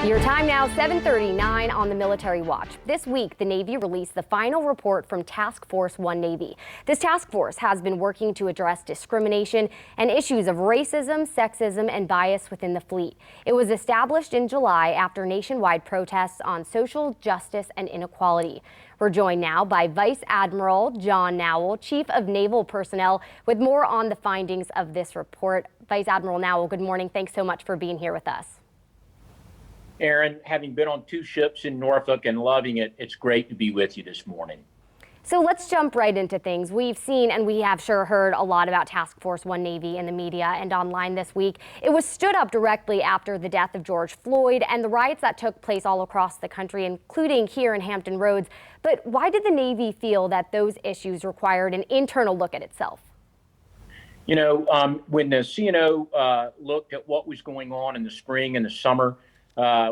Your time now, 7:39 on the Military Watch. This week, the Navy released the final report from Task Force 1 Navy. This task force has been working to address discrimination and issues of racism, sexism, and bias within the fleet. It was established in July after nationwide protests on social justice and inequality. We're joined now by Vice Admiral John Naval, Chief of Naval Personnel, with more on the findings of this report. Vice Admiral Naval, good morning. Thanks so much for being here with us. Aaron, having been on 2 ships in Norfolk and loving it, it's great to be with you this morning. So let's jump right into things. We've seen and we have sure heard a lot about Task Force 1 Navy in the media and online this week. It was stood up directly after the death of George Floyd and the riots that took place all across the country, including here in Hampton Roads. But why did the Navy feel that those issues required an internal look at itself? You know, when the CNO looked at what was going on in the spring and the summer,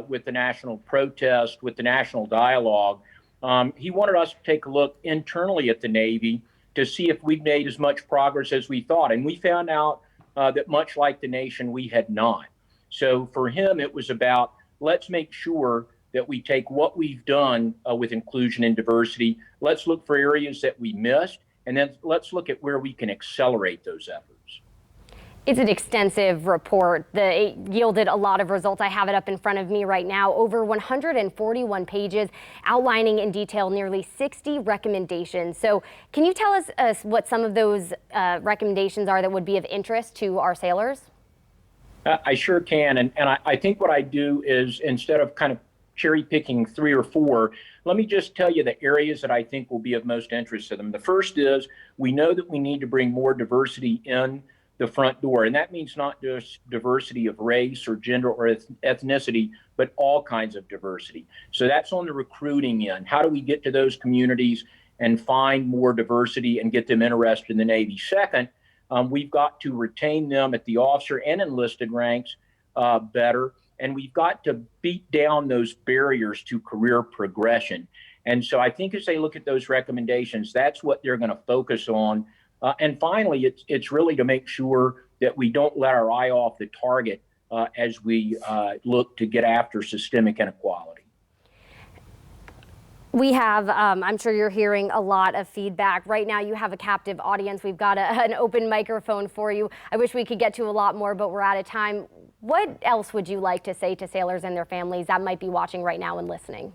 with the national protest, with the national dialogue, he wanted us to take a look internally at the Navy to see if we'd made as much progress as we thought. And we found out that much like the nation, we had not. So for him, it was about, let's make sure that we take what we've done with inclusion and diversity. Let's look for areas that we missed, and then let's look at where we can accelerate those efforts. It's an extensive report that yielded a lot of results. I have it up in front of me right now. Over 141 pages outlining in detail nearly 60 recommendations. So can you tell us what some of those recommendations are that would be of interest to our sailors? I sure can. And I think what I do is, instead of kind of cherry picking 3 or 4, let me just tell you the areas that I think will be of most interest to them. The first is, we know that we need to bring more diversity in the front door. And that means not just diversity of race or gender or ethnicity, but all kinds of diversity. So that's on the recruiting end. How do we get to those communities and find more diversity and get them interested in the Navy? Second, we've got to retain them at the officer and enlisted ranks better. And we've got to beat down those barriers to career progression. And so I think as they look at those recommendations, that's what they're going to focus on. And finally, it's really to make sure that we don't let our eye off the target as we look to get after systemic inequality. We have, I'm sure you're hearing a lot of feedback. Right now you have a captive audience. We've got an open microphone for you. I wish we could get to a lot more, but we're out of time. What else would you like to say to sailors and their families that might be watching right now and listening?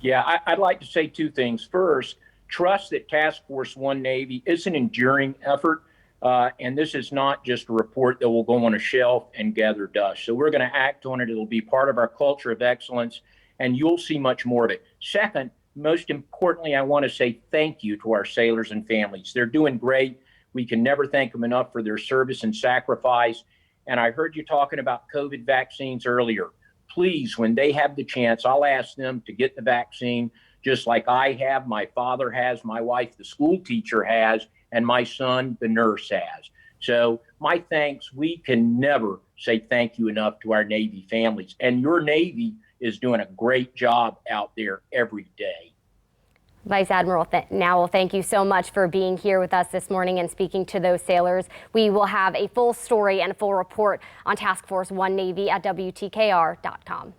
Yeah, I'd like to say 2 things. First, trust that Task Force 1 Navy is an enduring effort, and this is not just a report that will go on a shelf and gather dust. So we're going to act on it. It'll be part of our culture of excellence, and you'll see much more of it. Second, most importantly, I want to say thank you to our sailors and families. They're doing great. We can never thank them enough for their service and sacrifice. And I heard you talking about COVID vaccines earlier. Please, when they have the chance, I'll ask them to get the vaccine, just like I have, my father has, my wife, the school teacher has, and my son, the nurse has. So my thanks. We can never say thank you enough to our Navy families. And your Navy is doing a great job out there every day. Vice Admiral Naval, thank you so much for being here with us this morning and speaking to those sailors. We will have a full story and a full report on Task Force 1 Navy at WTKR.com.